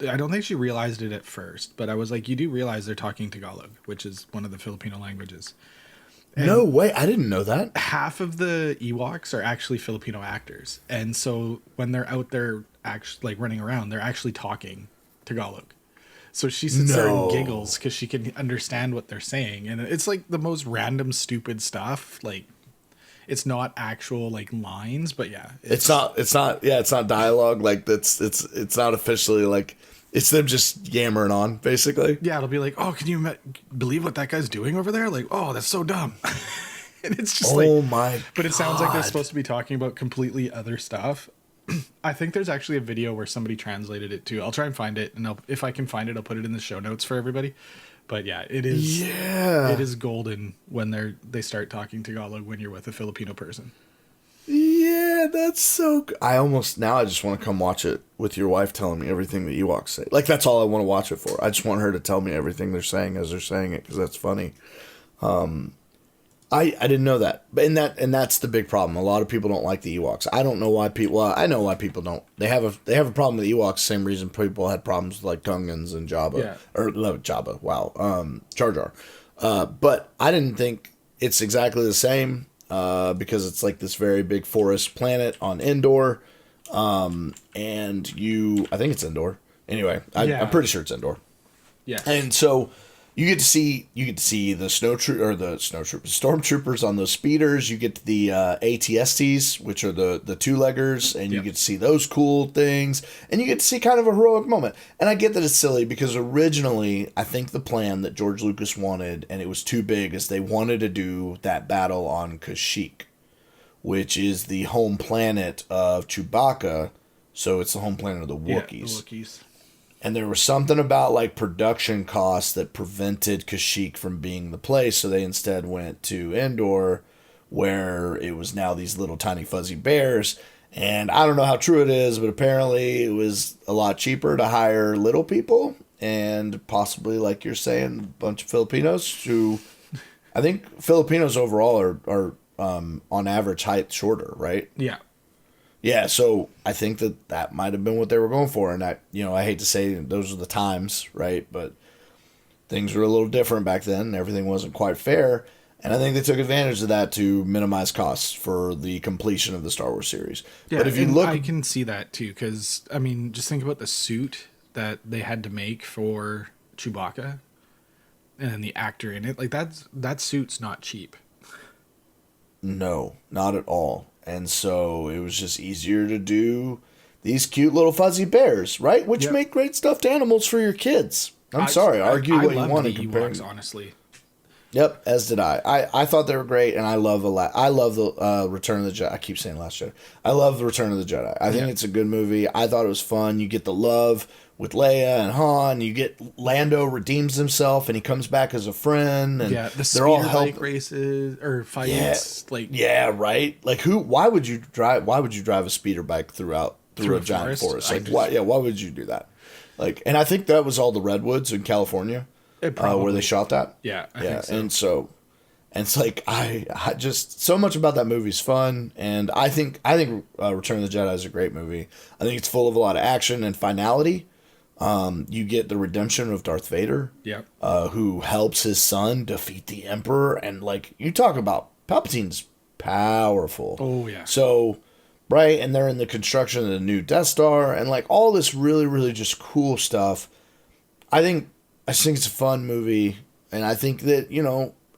I don't think she realized it at first, but I was like, you do realize they're talking Tagalog, which is one of the Filipino languages. And no way. I didn't know that. half of the Ewoks are actually Filipino actors. And so when they're out there actually like running around, they're actually talking Tagalog. So she sits there and giggles because she can understand what they're saying. And it's like the most random, stupid stuff. Like, it's not actual like lines, but yeah. It's not dialogue. Like it's not officially like, it's them just yammering on, basically. Yeah, it'll be like, oh, can you believe what that guy's doing over there? Like, oh, that's so dumb. And it's just oh my but it sounds like they're supposed to be talking about completely other stuff. I think there's actually a video where somebody translated it too. I'll try and find it, and if I can find it, I'll put it in the show notes for everybody. But yeah, it is golden when they start talking Tagalog when you're with a Filipino person. Yeah, that's so good. I just want to come watch it with your wife telling me everything the Ewoks say. Like, that's all I want to watch it for. I just want her to tell me everything they're saying as they're saying it, because that's funny. I didn't know that. And that's the big problem. A lot of people don't like the Ewoks. I don't know why people, well, I know why people don't. They have a problem with the Ewoks, same reason people had problems with like Gungans and Jabba. Yeah. Or no, Jabba, wow. Jar Jar. But I didn't think it's exactly the same. Because it's like this very big forest planet on Endor. And I think it's Endor. Anyway, I'm pretty sure it's Endor. Yeah. And so you get to see the stormtroopers on those speeders. You get the ATSTs, which are the two-leggers, and you get to see those cool things. And you get to see kind of a heroic moment. And I get that it's silly because originally I think the plan that George Lucas wanted, and it was too big, is they wanted to do that battle on Kashyyyk, which is the home planet of Chewbacca. So it's the home planet of the Wookiees. Yeah, the Wookiees. And there was something about like production costs that prevented Kashyyyk from being the place, so they instead went to Endor, where it was now these little tiny fuzzy bears. And I don't know how true it is, but apparently it was a lot cheaper to hire little people, and possibly, like you're saying, a bunch of Filipinos who, I think Filipinos overall are on average height shorter, right? Yeah. Yeah, so I think that might have been what they were going for. And I hate to say those are the times, right? But things were a little different back then. Everything wasn't quite fair. And I think they took advantage of that to minimize costs for the completion of the Star Wars series. Yeah, but if you look, I can see that too, because, I mean, just think about the suit that they had to make for Chewbacca and then the actor in it. Like, that suit's not cheap. No, not at all. And so it was just easier to do these cute little fuzzy bears, right? Which make great stuffed animals for your kids. Argue what you want to compare. Ewoks, honestly. Yep, as did I. I thought they were great, and I love the Return of the Jedi. I keep saying Last Jedi. I love the Return of the Jedi. I think it's a good movie. I thought it was fun. You get the love with Leia and Han. You get Lando redeems himself, and he comes back as a friend. And they're all bike races or fights. Right. Like why would you drive a speeder bike through a giant forest? Like why would you do that? Like, and I think that was all the redwoods in California. Where they shot that. Yeah, I think so. And it's like I just so much about that movie's fun, and I think Return of the Jedi is a great movie. I think it's full of a lot of action and finality. You get the redemption of Darth Vader, who helps his son defeat the Emperor, and like you talk about Palpatine's powerful. Oh yeah. So, right, and they're in the construction of the new Death Star, and like all this really, really just cool stuff. I think it's a fun movie, and I think that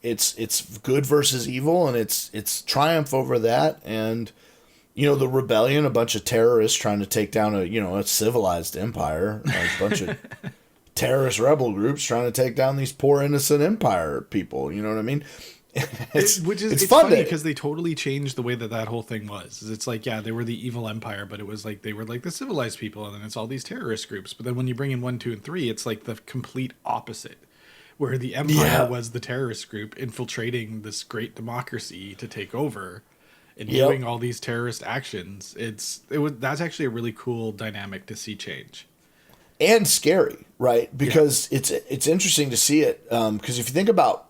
it's good versus evil, and it's triumph over that, and the rebellion, a bunch of terrorists trying to take down a civilized empire, a bunch of terrorist rebel groups trying to take down these poor innocent empire people. You know what I mean? It's funny because they totally changed the way that whole thing was. It's like, yeah, they were the evil empire, but it was like they were like the civilized people, and then it's all these terrorist groups. But then when you bring in 1, 2, and 3, it's like the complete opposite, where the empire was the terrorist group infiltrating this great democracy to take over and doing all these terrorist actions. That's actually a really cool dynamic to see change. And scary, right? Because it's interesting to see it. Because if you think about,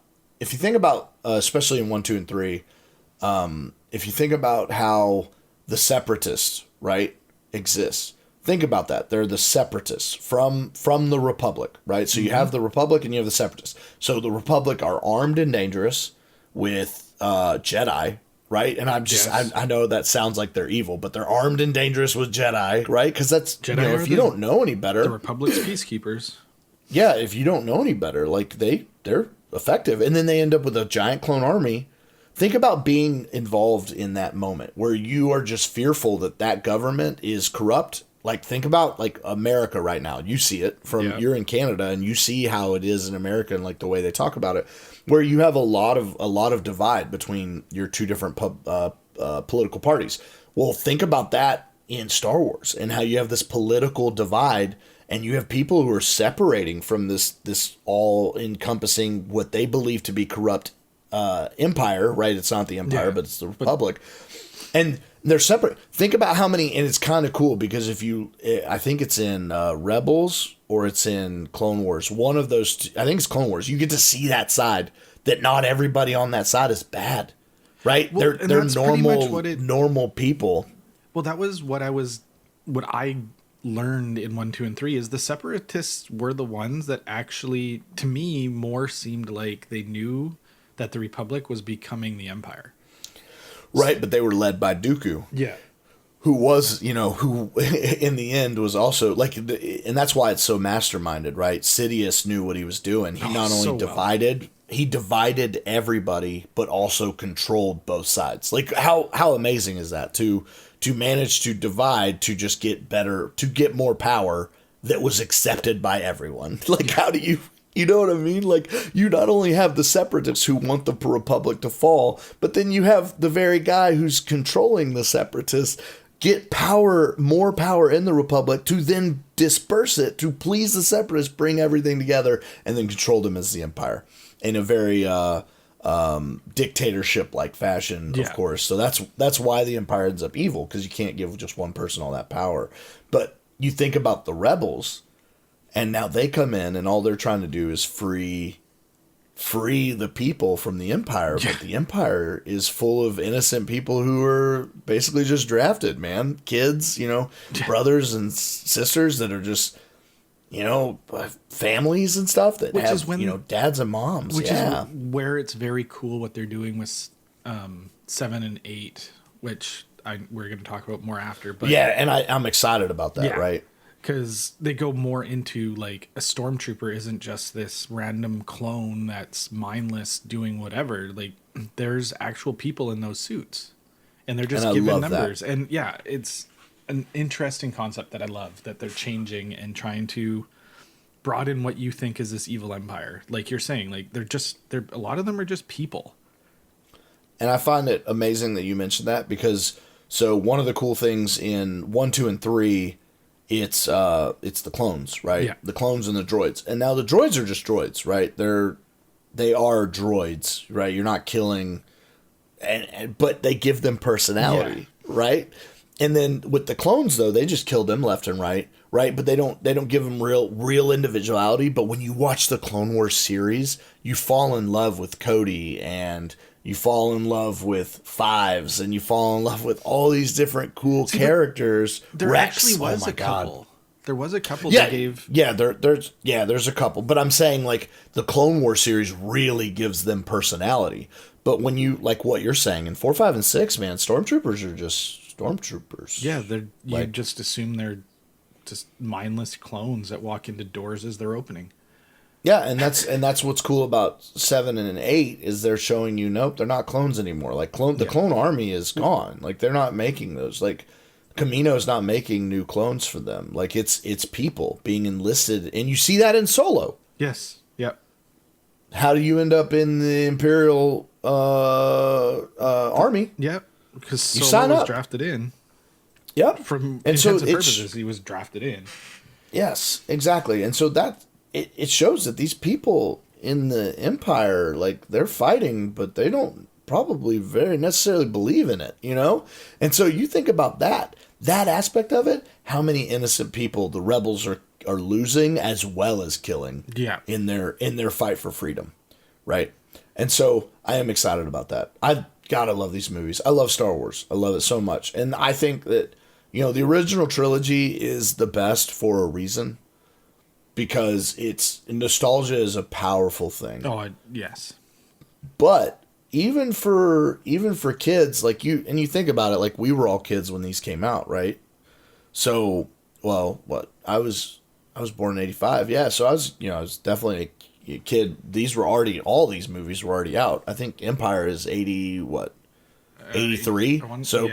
especially in 1, 2, and 3, if you think about how the separatists, right, exists, think about that. They're the separatists from the Republic, right? So you have the Republic and you have the separatists. So the Republic are armed and dangerous with Jedi, right? And I know that sounds like they're evil, but they're armed and dangerous with Jedi, right? Because that's Jedi. If you don't know any better, the Republic's peacekeepers. Yeah, if you don't know any better, like they're effective, and then they end up with a giant clone army. Think about being involved in that moment where you are just fearful that government is corrupt. Like, think about like America right now. You see it you're in Canada, and you see how it is in America, and like the way they talk about it, where you have a lot of divide between your two different political parties. Well, think about that in Star Wars and how you have this political divide, and you have people who are separating from this all encompassing what they believe to be corrupt empire, right? It's not the empire, but it's the Republic. And they're separate. Think about how many, and it's kind of cool because I think it's in Rebels or it's in Clone Wars. One of those two, I think it's Clone Wars. You get to see that side, that not everybody on that side is bad, right? Well, they're normal people. Well, that was what I learned in 1, 2, and 3 is the separatists were the ones that actually, to me, more seemed like they knew that the Republic was becoming the Empire. Right, but they were led by Dooku. Yeah. Who was, who in the end was also like, and that's why it's so masterminded, right? Sidious knew what he was doing. He not only he divided everybody, but also controlled both sides. Like how amazing is that to manage to divide, to just get better, to get more power that was accepted by everyone. Like, how do you know what I mean? Like, you not only have the separatists who want the Republic to fall, but then you have the very guy who's controlling the separatists get more power in the Republic to then disperse it, to please the separatists, bring everything together, and then control them as the Empire in a very dictatorship-like fashion, of course. So that's why the Empire ends up evil, because you can't give just one person all that power. But you think about the rebels, and now they come in, and all they're trying to do is free the people from the Empire. But the Empire is full of innocent people who are basically just drafted, man. Kids, brothers and sisters that are just, families and stuff that have, dads and moms. Which is where it's very cool what they're doing with 7 and 8, which we're going to talk about more after. But yeah, and I'm excited about that, right? Because they go more into, like, a stormtrooper isn't just this random clone that's mindless doing whatever. Like, there's actual people in those suits. And they're just given numbers. That. And, it's an interesting concept that I love, that they're changing and trying to broaden what you think is this evil empire. Like you're saying, like, they're a lot of them are just people. And I find it amazing that you mentioned that, because, so one of the cool things in 1, 2, and 3... It's the clones, right? Yeah. The clones and the droids. And now the droids are just droids, right? They are droids, right? You're not killing, but they give them personality, right? And then with the clones, though, they just kill them left and right? But they don't give them real individuality. But when you watch the Clone Wars series, you fall in love with Cody, and you fall in love with Fives, and you fall in love with all these different cool characters. There Rex, actually was a couple. There was a couple that gave... there's a couple. But I'm saying, like, the Clone Wars series really gives them personality. But when you, like what you're saying, in 4, 5, and 6, man, stormtroopers are just stormtroopers. Yeah, you just assume they're just mindless clones that walk into doors as they're opening. Yeah, and that's what's cool about 7 and 8 is they're showing you, nope, they're not clones anymore. Like the clone army is gone. Like they're not making those. Like Kamino's not making new clones for them. Like it's people being enlisted, and you see that in Solo. Yes. Yep. How do you end up in the Imperial army? Yep. Because You Solo sign was up. drafted in. Yep. From And so intensive purposes, he was drafted in. Yes, exactly. And so that it shows that these people in the Empire, like they're fighting, but they don't probably very necessarily believe in it, you know? And so you think about that aspect of it, how many innocent people the rebels are losing as well as killing in their fight for freedom. Right? And so I am excited about that. I love these movies. I love Star Wars. I love it so much. And I think that, you know, the original trilogy is the best for a reason, because nostalgia is a powerful thing. Oh, yes. But even for kids, like you think about it, like we were all kids when these came out, right? So, well, what I was born in 85. Yeah, so I was definitely a kid. All these movies were already out. I think Empire is 83. So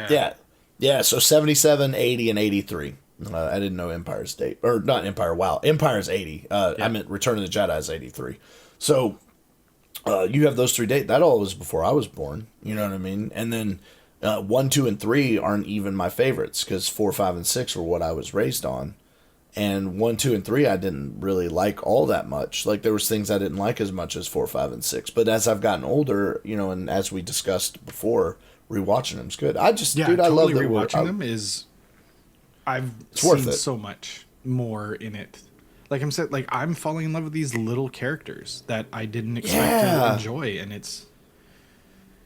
yeah, so 77, 80, and 83. I didn't know Empire's date. Or not Empire, wow. Empire's 80. I meant Return of the Jedi is 83. So you have those 3 dates. That all was before I was born. You know what I mean? And then 1, 2, and 3 aren't even my favorites, because 4, 5, and 6 were what I was raised on. And 1, 2, and 3 I didn't really like all that much. Like there was things I didn't like as much as 4, 5, and 6. But as I've gotten older, you know, and as we discussed before, rewatching them's good. I love that rewatching them is. I've seen so much more in it. Like I'm falling in love with these little characters that I didn't expect to enjoy, and it's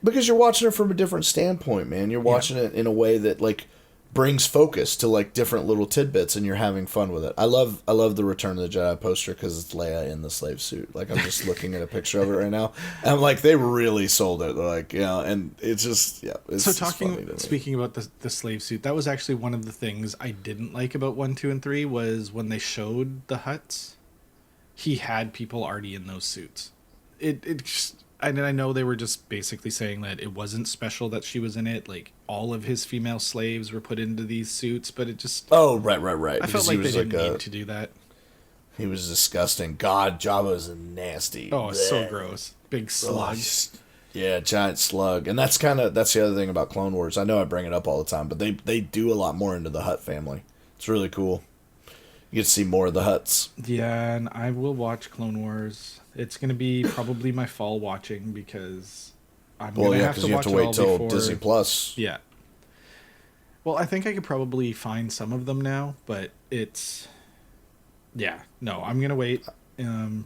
because you're watching it from a different standpoint, man. You're watching it in a way that like brings focus to like different little tidbits, and you're having fun with it. I love the Return of the Jedi poster because it's Leia in the slave suit. Like I'm just looking at a picture of it right now, and I'm like, they really sold it. They're like, you know, and it's just It's, so speaking about the slave suit, that was actually one of the things I didn't like about 1, 2, and 3 was when they showed the Hutts, he had people already in those suits. It just, I know they were just basically saying that it wasn't special that she was in it. Like all of his female slaves were put into these suits, but it just right. I felt like they didn't need to do that. He was disgusting. God, Jabba's nasty. Oh, it's so gross. Big slug. Yeah, giant slug. And that's the other thing about Clone Wars. I know I bring it up all the time, but they do a lot more into the Hutt family. It's really cool. You get to see more of the Hutts. Yeah, and I will watch Clone Wars. It's going to be probably my fall watching, because I'm going to have to watch it all before. Well, yeah, because you have to wait till Disney Plus. Yeah. Well, I think I could probably find some of them now, but it's... Yeah, no, I'm going to wait.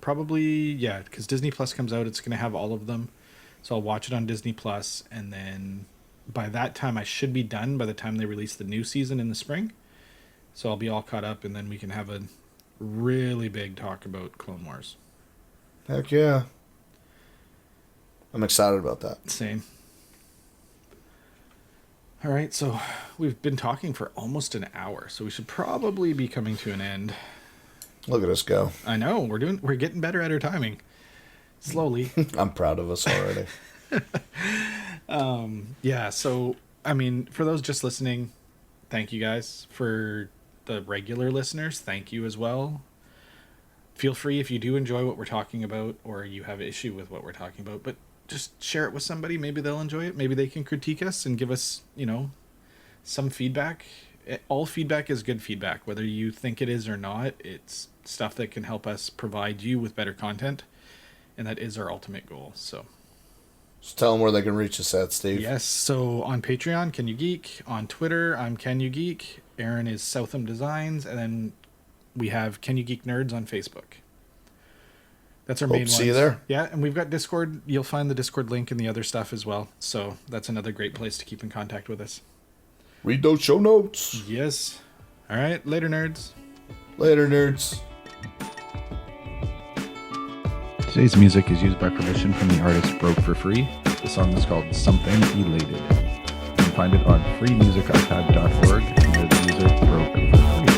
Probably, because Disney Plus comes out, it's going to have all of them. So I'll watch it on Disney Plus, and then by that time I should be done by the time they release the new season in the spring. So I'll be all caught up, and then we can have a really big talk about Clone Wars. Heck yeah. I'm excited about that. Same. All right, so we've been talking for almost an hour, so we should probably be coming to an end. Look at us go. I know, we're getting better at our timing. Slowly. I'm proud of us already. Yeah, so, I mean, for those just listening, thank you guys. For the regular listeners, thank you as well. Feel free, if you do enjoy what we're talking about, or you have an issue with what we're talking about, but just share it with somebody. Maybe they'll enjoy it. Maybe they can critique us and give us, some feedback. All feedback is good feedback, whether you think it is or not. It's stuff that can help us provide you with better content, and that is our ultimate goal. So tell them where they can reach us at, Steve. Yes, so on Patreon, Can You Geek. On Twitter, I'm Can You Geek. Errane is Southam Designs, and then we have Can You Geek Nerds on Facebook. That's our main one. See you there. Yeah, and we've got Discord. You'll find the Discord link and the other stuff as well. So that's another great place to keep in contact with us. Read those show notes. Yes. All right, later, nerds. Later, nerds. Today's music is used by permission from the artist Broke for Free. The song is called Something Elated. You can find it on freemusicarchive.org under the user Broke for Free.